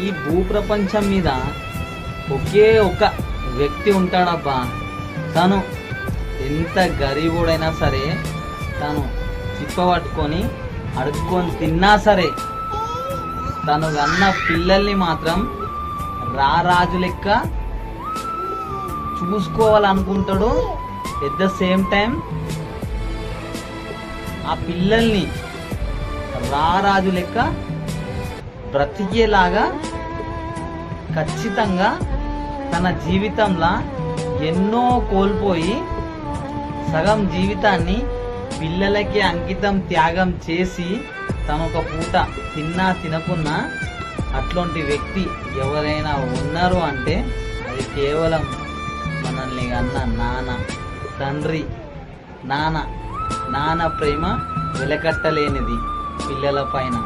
ఈ భూప్రపంచం మీద ఒకే ఒక వ్యక్తి ఉంటాడబ్బా. తను ఎంత గరీబుడైనా సరే తను చిప్పబట్టుకొని అడుక్కొని తిన్నా సరే తను కన్న పిల్లల్ని మాత్రం రారాజు లెక్క చూసుకోవాలనుకుంటాడు. ఎట్ ద సేమ్ టైం ఆ పిల్లల్ని రారాజు లెక్క బ్రతికేలాగా ఖచ్చితంగా తన జీవితంలో ఎన్నో కోల్పోయి సగం జీవితాన్ని పిల్లలకి అంకితం త్యాగం చేసి తను ఒక పూట తిన్నా తినకున్నా అట్లాంటి వ్యక్తి ఎవరైనా ఉన్నారు అంటే అది కేవలం మనల్ని అన్న నాన్న, తండ్రి. నాన్న ప్రేమ వెలకట్టలేనిది పిల్లల పైన.